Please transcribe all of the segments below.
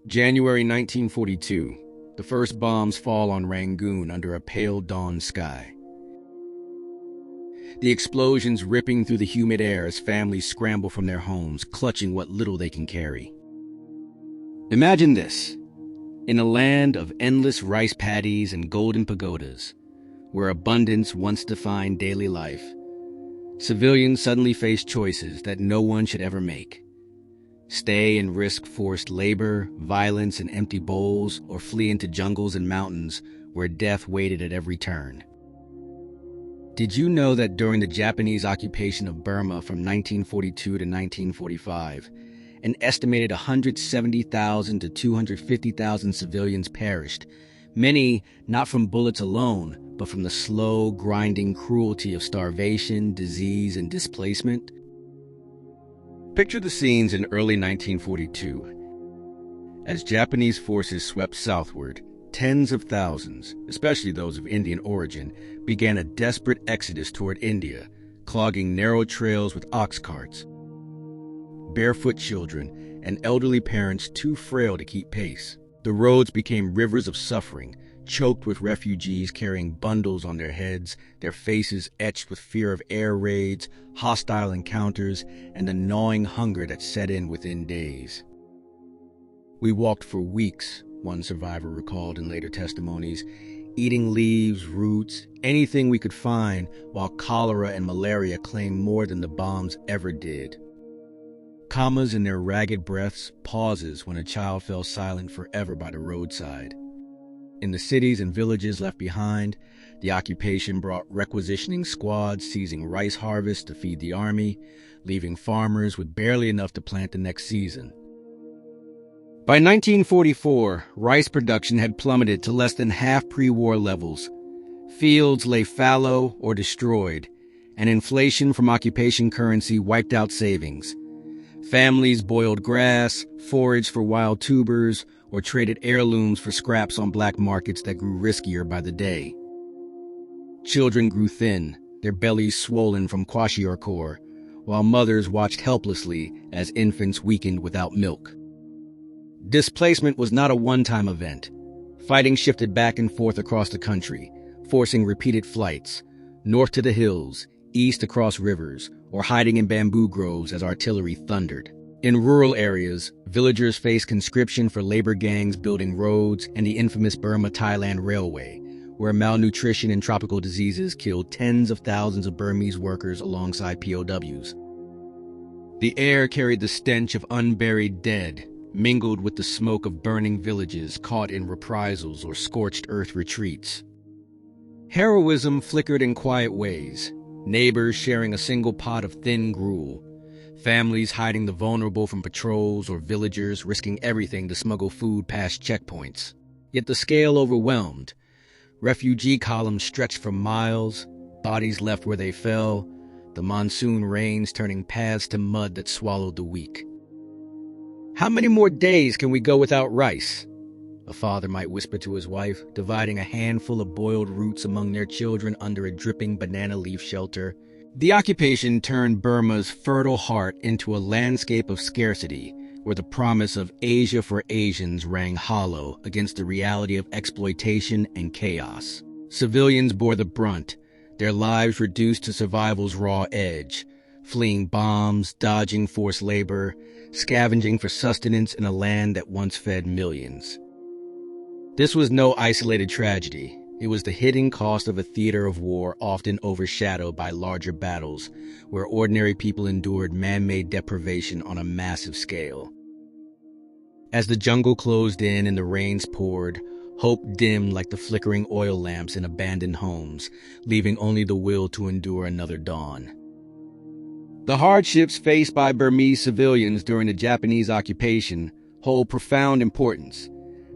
January 1942. The first bombs fall on Rangoon under a pale dawn sky. The explosions ripping through the humid air as families scramble from their homes, clutching what little they can carry. Imagine this. In a land of endless rice paddies and golden pagodas, where abundance once defined daily life, civilians suddenly face choices that no one should ever make. Stay and risk forced labor, violence, and empty bowls, or flee into jungles and mountains where death waited at every turn. Did you know that during the Japanese occupation of Burma from 1942 to 1945, an estimated 170,000 to 250,000 civilians perished, many not from bullets alone, but from the slow, grinding cruelty of starvation, disease, and displacement? Picture the scenes in early 1942. As Japanese forces swept southward, tens of thousands, especially those of Indian origin, began a desperate exodus toward India, clogging narrow trails with ox carts. Barefoot children and elderly parents too frail to keep pace. The roads became rivers of suffering, choked with refugees carrying bundles on their heads, their faces etched with fear of air raids, hostile encounters, and the gnawing hunger that set in within days. We walked for weeks, one survivor recalled in later testimonies, eating leaves, roots, anything we could find, while cholera and malaria claimed more than the bombs ever did. Commas in their ragged breaths, pauses when a child fell silent forever by the roadside. In the cities and villages left behind, the occupation brought requisitioning squads seizing rice harvests to feed the army, leaving farmers with barely enough to plant the next season. By 1944, rice production had plummeted to less than half pre-war levels. Fields lay fallow or destroyed, and inflation from occupation currency wiped out savings. Families boiled grass, foraged for wild tubers, or traded heirlooms for scraps on black markets that grew riskier by the day. Children grew thin, their bellies swollen from kwashiorkor, while mothers watched helplessly as infants weakened without milk. Displacement was not a one-time event. Fighting shifted back and forth across the country, forcing repeated flights, north to the hills, east across rivers, or hiding in bamboo groves as artillery thundered. In rural areas, villagers faced conscription for labor gangs building roads and the infamous Burma-Thailand Railway, where malnutrition and tropical diseases killed tens of thousands of Burmese workers alongside POWs. The air carried the stench of unburied dead, mingled with the smoke of burning villages caught in reprisals or scorched earth retreats. Heroism flickered in quiet ways, neighbors sharing a single pot of thin gruel, families hiding the vulnerable from patrols, or villagers risking everything to smuggle food past checkpoints. Yet the scale overwhelmed. Refugee columns stretched for miles, bodies left where they fell, the monsoon rains turning paths to mud that swallowed the weak. "How many more days can we go without rice?" a father might whisper to his wife, dividing a handful of boiled roots among their children under a dripping banana leaf shelter. The occupation turned Burma's fertile heart into a landscape of scarcity, where the promise of Asia for Asians rang hollow against the reality of exploitation and chaos. Civilians bore the brunt, their lives reduced to survival's raw edge, fleeing bombs, dodging forced labor, scavenging for sustenance in a land that once fed millions. This was no isolated tragedy. It was the hidden cost of a theater of war often overshadowed by larger battles, where ordinary people endured man-made deprivation on a massive scale. As the jungle closed in and the rains poured, hope dimmed like the flickering oil lamps in abandoned homes, leaving only the will to endure another dawn. The hardships faced by Burmese civilians during the Japanese occupation hold profound importance,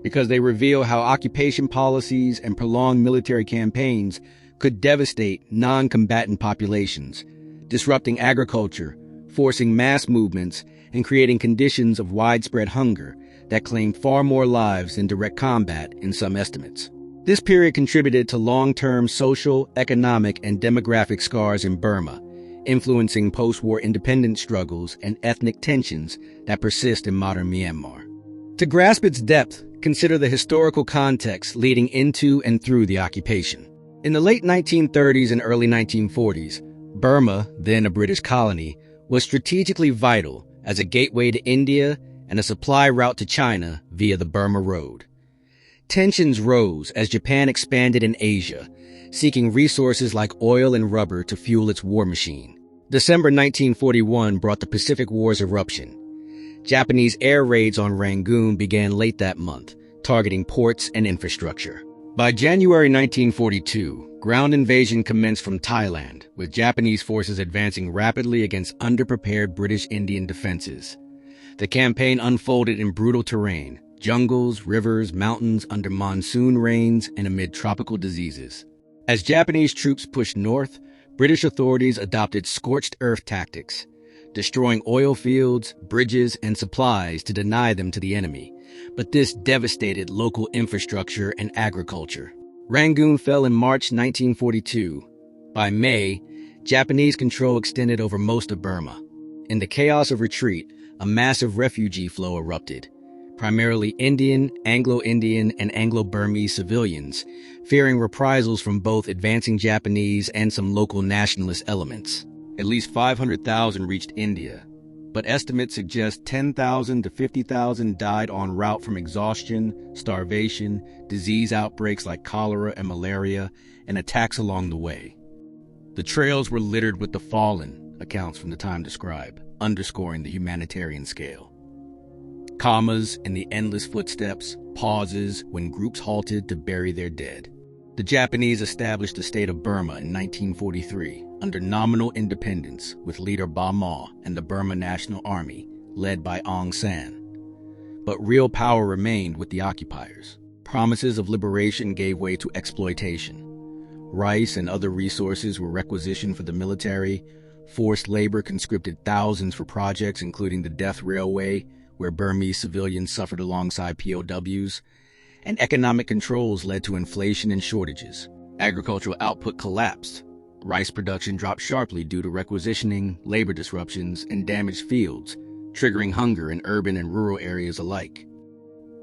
because they reveal how occupation policies and prolonged military campaigns could devastate non-combatant populations, disrupting agriculture, forcing mass movements, and creating conditions of widespread hunger that claimed far more lives than direct combat in some estimates. This period contributed to long-term social, economic, and demographic scars in Burma, influencing post-war independence struggles and ethnic tensions that persist in modern Myanmar. To grasp its depth, consider the historical context leading into and through the occupation. In the late 1930s and early 1940s, Burma, then a British colony, was strategically vital as a gateway to India and a supply route to China via the Burma Road. Tensions rose as Japan expanded in Asia, seeking resources like oil and rubber to fuel its war machine. December 1941 brought the Pacific War's eruption. Japanese air raids on Rangoon began late that month, targeting ports and infrastructure. By January 1942, ground invasion commenced from Thailand, with Japanese forces advancing rapidly against underprepared British Indian defenses. The campaign unfolded in brutal terrain, jungles, rivers, mountains under monsoon rains, and amid tropical diseases. As Japanese troops pushed north, British authorities adopted scorched earth tactics, destroying oil fields, bridges, and supplies to deny them to the enemy. But this devastated local infrastructure and agriculture. Rangoon fell in March 1942. By May, Japanese control extended over most of Burma. In the chaos of retreat, a massive refugee flow erupted, primarily Indian, Anglo-Indian, and Anglo-Burmese civilians, fearing reprisals from both advancing Japanese and some local nationalist elements. At least 500,000 reached India, but estimates suggest 10,000 to 50,000 died en route from exhaustion, starvation, disease outbreaks like cholera and malaria, and attacks along the way. The trails were littered with the fallen, accounts from the time describe, underscoring the humanitarian scale. Commas in the endless footsteps, pauses when groups halted to bury their dead. The Japanese established the state of Burma in 1943 under nominal independence with leader Ba Maw and the Burma National Army, led by Aung San. But real power remained with the occupiers. Promises of liberation gave way to exploitation. Rice and other resources were requisitioned for the military. Forced labor conscripted thousands for projects including the Death Railway, where Burmese civilians suffered alongside POWs, and economic controls led to inflation and shortages. Agricultural output collapsed. Rice production dropped sharply due to requisitioning, labor disruptions, and damaged fields, triggering hunger in urban and rural areas alike.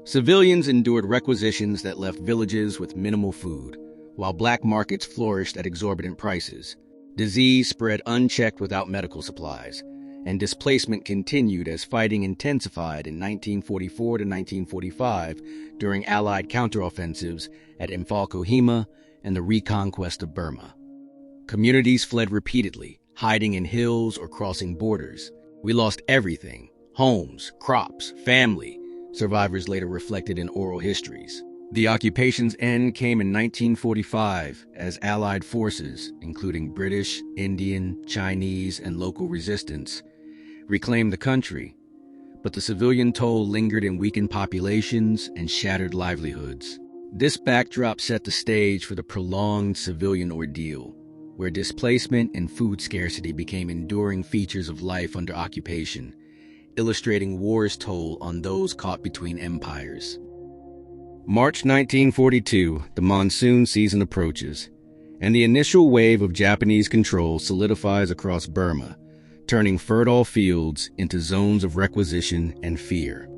Civilians endured requisitions that left villages with minimal food, while black markets flourished at exorbitant prices. Disease spread unchecked without medical supplies, and displacement continued as fighting intensified in 1944 to 1945 during Allied counteroffensives at Imphal Kohima and the reconquest of Burma. Communities fled repeatedly, hiding in hills or crossing borders. We lost everything: homes, crops, family, survivors later reflected in oral histories. The occupation's end came in 1945 as Allied forces, including British, Indian, Chinese, and local resistance, reclaimed the country, but the civilian toll lingered in weakened populations and shattered livelihoods. This backdrop set the stage for the prolonged civilian ordeal, where displacement and food scarcity became enduring features of life under occupation, illustrating war's toll on those caught between empires. March 1942, the monsoon season approaches, and the initial wave of Japanese control solidifies across Burma, turning fertile fields into zones of requisition and fear.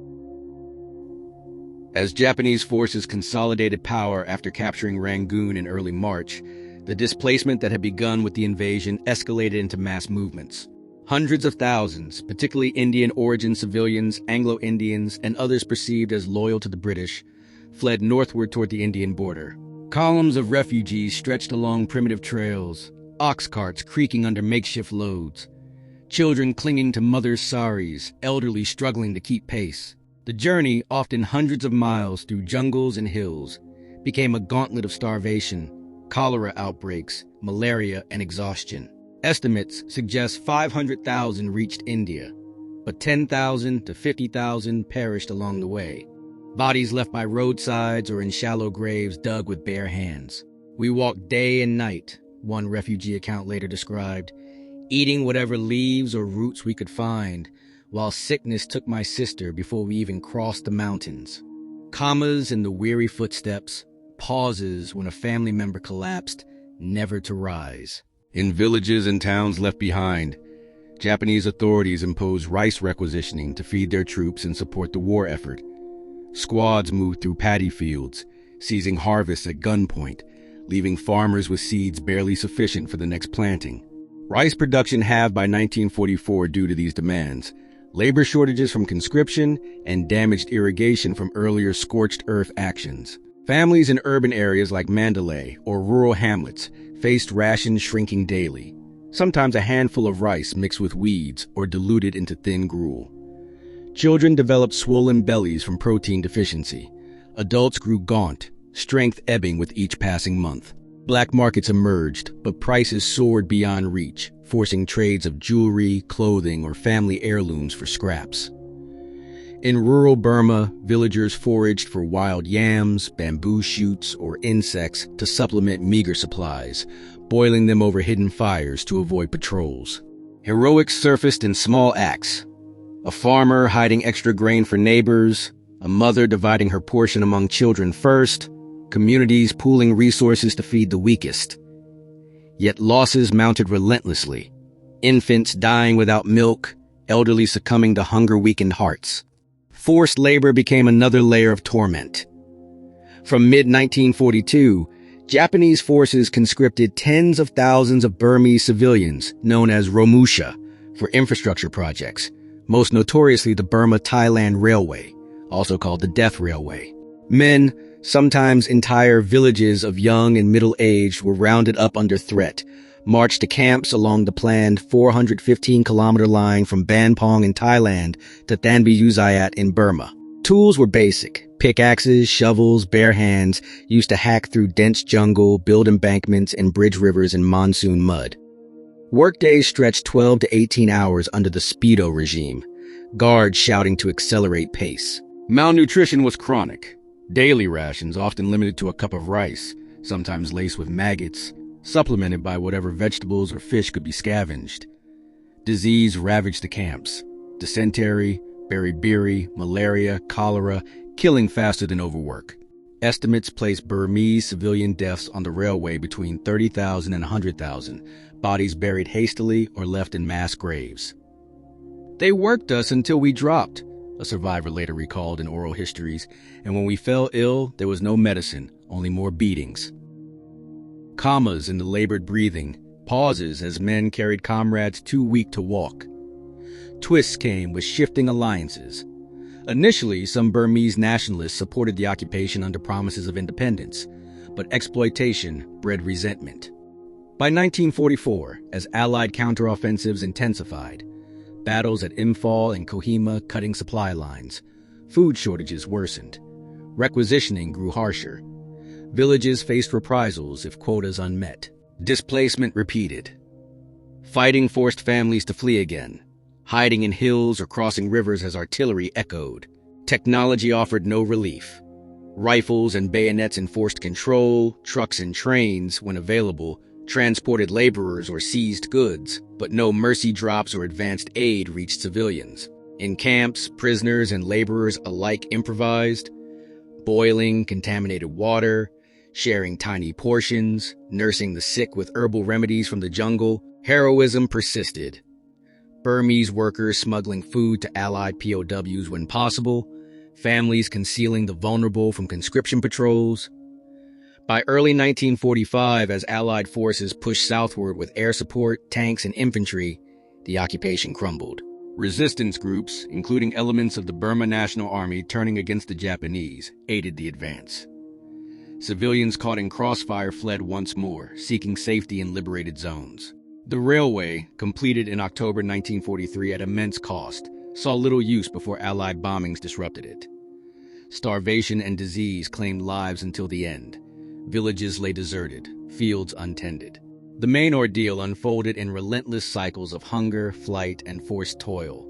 As Japanese forces consolidated power after capturing Rangoon in early March, the displacement that had begun with the invasion escalated into mass movements. Hundreds of thousands, particularly Indian-origin civilians, Anglo-Indians, and others perceived as loyal to the British, fled northward toward the Indian border. Columns of refugees stretched along primitive trails, ox carts creaking under makeshift loads, children clinging to mothers' saris, elderly struggling to keep pace. The journey, often hundreds of miles through jungles and hills, became a gauntlet of starvation, cholera outbreaks, malaria, and exhaustion. Estimates suggest 500,000 reached India, but 10,000 to 50,000 perished along the way. Bodies left by roadsides or in shallow graves dug with bare hands. "We walked day and night," one refugee account later described, "eating whatever leaves or roots we could find, while sickness took my sister before we even crossed the mountains." Commas in the weary footsteps, pauses when a family member collapsed, never to rise. In villages and towns left behind, Japanese authorities imposed rice requisitioning to feed their troops and support the war effort. Squads moved through paddy fields, seizing harvests at gunpoint, leaving farmers with seeds barely sufficient for the next planting. Rice production halved by 1944 due to these demands, labor shortages from conscription, and damaged irrigation from earlier scorched earth actions. Families in urban areas like Mandalay or rural hamlets faced rations shrinking daily, sometimes a handful of rice mixed with weeds or diluted into thin gruel. Children developed swollen bellies from protein deficiency. Adults grew gaunt, strength ebbing with each passing month. Black markets emerged, but prices soared beyond reach, forcing trades of jewelry, clothing, or family heirlooms for scraps. In rural Burma, villagers foraged for wild yams, bamboo shoots, or insects to supplement meager supplies, boiling them over hidden fires to avoid patrols. Heroics surfaced in small acts. A farmer hiding extra grain for neighbors, a mother dividing her portion among children first, communities pooling resources to feed the weakest. Yet losses mounted relentlessly. Infants dying without milk, elderly succumbing to hunger-weakened hearts. Forced labor became another layer of torment. From mid-1942, Japanese forces conscripted tens of thousands of Burmese civilians, known as Romusha, for infrastructure projects, most notoriously the Burma-Thailand Railway, also called the Death Railway. Men, sometimes entire villages of young and middle-aged, were rounded up under threat, marched to camps along the planned 415-kilometer line from Banpong in Thailand to Thanby Uzayat in Burma. Tools were basic: pickaxes, shovels, bare hands, used to hack through dense jungle, build embankments, and bridge rivers in monsoon mud. Workdays stretched 12 to 18 hours under the Speedo regime, guards shouting to accelerate pace. Malnutrition was chronic. Daily rations, often limited to a cup of rice, sometimes laced with maggots, supplemented by whatever vegetables or fish could be scavenged. Disease ravaged the camps. Dysentery, beriberi, malaria, cholera, killing faster than overwork. Estimates place Burmese civilian deaths on the railway between 30,000 and 100,000, bodies buried hastily or left in mass graves. "They worked us until we dropped," a survivor later recalled in oral histories, "and when we fell ill, there was no medicine, only more beatings." Commas in the labored breathing, pauses as men carried comrades too weak to walk. Twists came with shifting alliances. Initially, some Burmese nationalists supported the occupation under promises of independence, but exploitation bred resentment. By 1944, as Allied counteroffensives intensified, battles at Imphal and Kohima cutting supply lines, food shortages worsened, requisitioning grew harsher, villages faced reprisals if quotas unmet, displacement repeated. Fighting forced families to flee again, hiding in hills or crossing rivers as artillery echoed. Technology offered no relief. Rifles and bayonets enforced control, trucks and trains, when available, transported laborers or seized goods, but no mercy drops or advanced aid reached civilians. In camps, prisoners and laborers alike improvised, boiling contaminated water, sharing tiny portions, nursing the sick with herbal remedies from the jungle. Heroism persisted. Burmese workers smuggling food to Allied POWs when possible, families concealing the vulnerable from conscription patrols. By early 1945, as Allied forces pushed southward with air support, tanks, and infantry, the occupation crumbled. Resistance groups, including elements of the Burma National Army turning against the Japanese, aided the advance. Civilians caught in crossfire fled once more, seeking safety in liberated zones. The railway, completed in October 1943 at immense cost, saw little use before Allied bombings disrupted it. Starvation and disease claimed lives until the end. Villages lay deserted, fields untended. The main ordeal unfolded in relentless cycles of hunger, flight, and forced toil,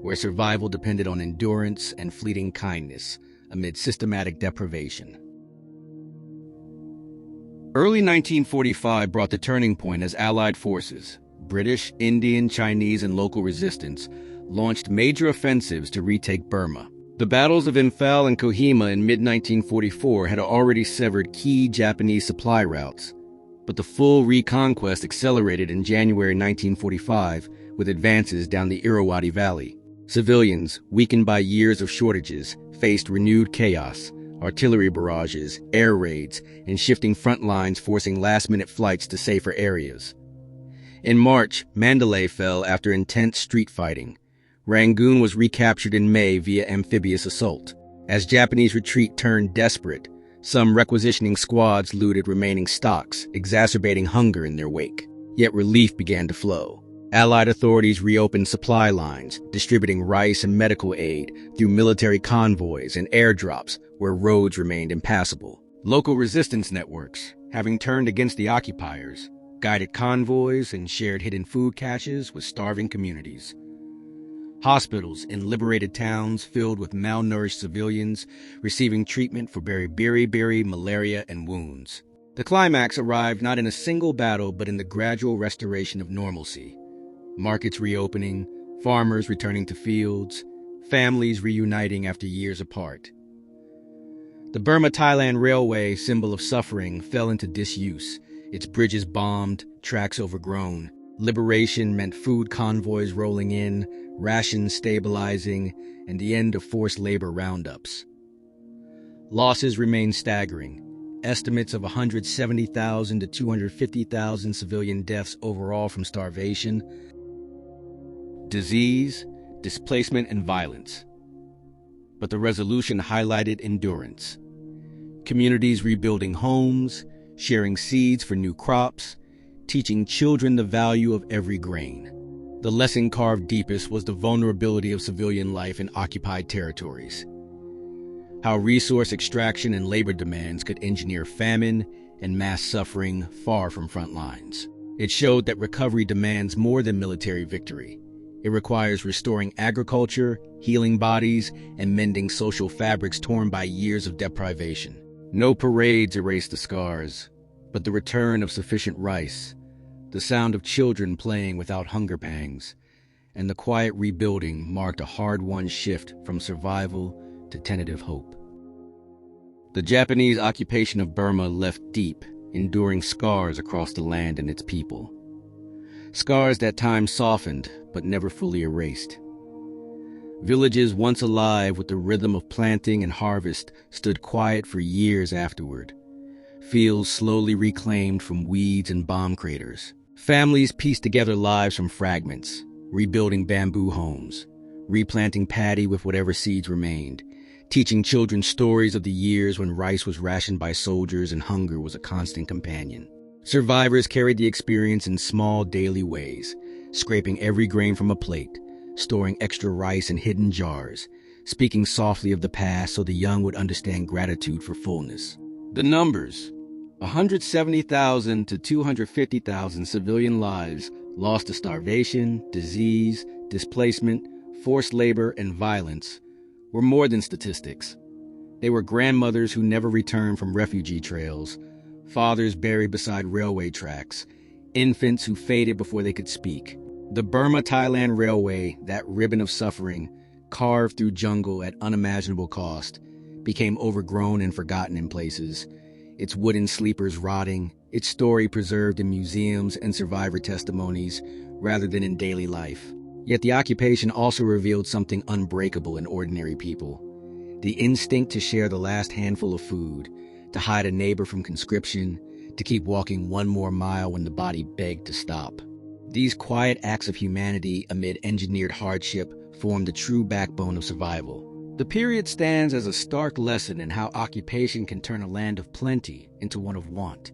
where survival depended on endurance and fleeting kindness amid systematic deprivation. Early 1945 brought the turning point as Allied forces, British, Indian, Chinese, and local resistance, launched major offensives to retake Burma. The battles of Imphal and Kohima in mid-1944 had already severed key Japanese supply routes, but the full reconquest accelerated in January 1945 with advances down the Irrawaddy Valley. Civilians, weakened by years of shortages, faced renewed chaos, artillery barrages, air raids, and shifting front lines forcing last-minute flights to safer areas. In March, Mandalay fell after intense street fighting. Rangoon was recaptured in May via amphibious assault. As Japanese retreat turned desperate, some requisitioning squads looted remaining stocks, exacerbating hunger in their wake. Yet relief began to flow. Allied authorities reopened supply lines, distributing rice and medical aid through military convoys and airdrops where roads remained impassable. Local resistance networks, having turned against the occupiers, guided convoys and shared hidden food caches with starving communities. Hospitals in liberated towns filled with malnourished civilians receiving treatment for beriberi, malaria, and wounds. The climax arrived not in a single battle but in the gradual restoration of normalcy. Markets reopening, farmers returning to fields, families reuniting after years apart. The Burma-Thailand Railway, symbol of suffering, fell into disuse, its bridges bombed, tracks overgrown. Liberation meant food convoys rolling in, rations stabilizing, and the end of forced labor roundups. Losses remained staggering. Estimates of 170,000 to 250,000 civilian deaths overall from starvation, disease, displacement, and violence. But the resolution highlighted endurance. Communities rebuilding homes, sharing seeds for new crops, teaching children the value of every grain. The lesson carved deepest was the vulnerability of civilian life in occupied territories. How resource extraction and labor demands could engineer famine and mass suffering far from front lines. It showed that recovery demands more than military victory. It requires restoring agriculture, healing bodies, and mending social fabrics torn by years of deprivation. No parades erased the scars, but the return of sufficient rice, the sound of children playing without hunger pangs, and the quiet rebuilding marked a hard-won shift from survival to tentative hope. The Japanese occupation of Burma left deep, enduring scars across the land and its people. Scars that time softened, but never fully erased. Villages once alive with the rhythm of planting and harvest stood quiet for years afterward. Fields slowly reclaimed from weeds and bomb craters. Families pieced together lives from fragments, rebuilding bamboo homes, replanting paddy with whatever seeds remained, teaching children stories of the years when rice was rationed by soldiers and hunger was a constant companion. Survivors carried the experience in small daily ways, scraping every grain from a plate, storing extra rice in hidden jars, speaking softly of the past so the young would understand gratitude for fullness. The numbers: 170,000 to 250,000 civilian lives lost to starvation, disease, displacement, forced labor, and violence, were more than statistics. They were grandmothers who never returned from refugee trails, fathers buried beside railway tracks, infants who faded before they could speak. The Burma-Thailand Railway, that ribbon of suffering, carved through jungle at unimaginable cost, became overgrown and forgotten in places, its wooden sleepers rotting, its story preserved in museums and survivor testimonies rather than in daily life. Yet the occupation also revealed something unbreakable in ordinary people: the instinct to share the last handful of food, to hide a neighbor from conscription, to keep walking one more mile when the body begged to stop. These quiet acts of humanity amid engineered hardship formed the true backbone of survival. The period stands as a stark lesson in how occupation can turn a land of plenty into one of want.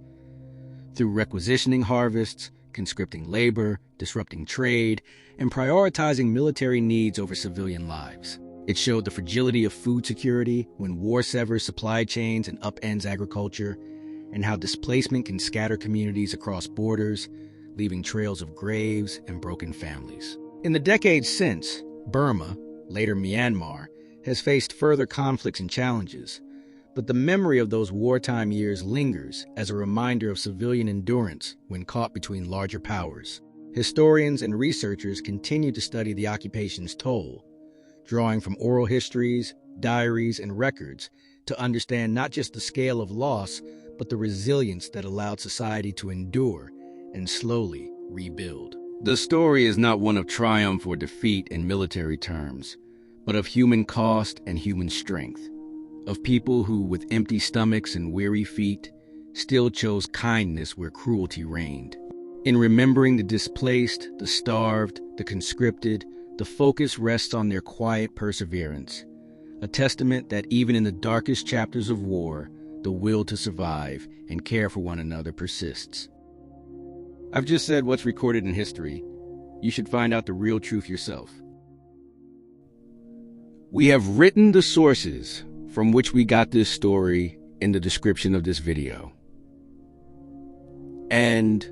Through requisitioning harvests, conscripting labor, disrupting trade, and prioritizing military needs over civilian lives. It showed the fragility of food security when war severs supply chains and upends agriculture, and how displacement can scatter communities across borders, leaving trails of graves and broken families. In the decades since, Burma, later Myanmar, has faced further conflicts and challenges, but the memory of those wartime years lingers as a reminder of civilian endurance when caught between larger powers. Historians and researchers continue to study the occupation's toll, drawing from oral histories, diaries, and records to understand not just the scale of loss, but the resilience that allowed society to endure and slowly rebuild. The story is not one of triumph or defeat in military terms, but of human cost and human strength, of people who, with empty stomachs and weary feet, still chose kindness where cruelty reigned. In remembering the displaced, the starved, the conscripted, the focus rests on their quiet perseverance, a testament that even in the darkest chapters of war, the will to survive and care for one another persists. I've just said what's recorded in history. You should find out the real truth yourself. We have written the sources from which we got this story in the description of this video. And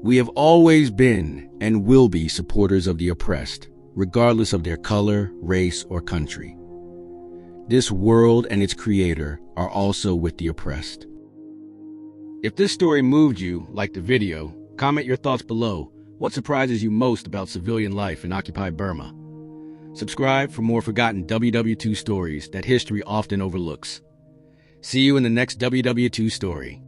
we have always been and will be supporters of the oppressed, regardless of their color, race, or country. This world and its creator are also with the oppressed. If this story moved you, like the video, comment your thoughts below. What surprises you most about civilian life in occupied Burma? Subscribe for more forgotten WWII stories that history often overlooks. See you in the next WWII story.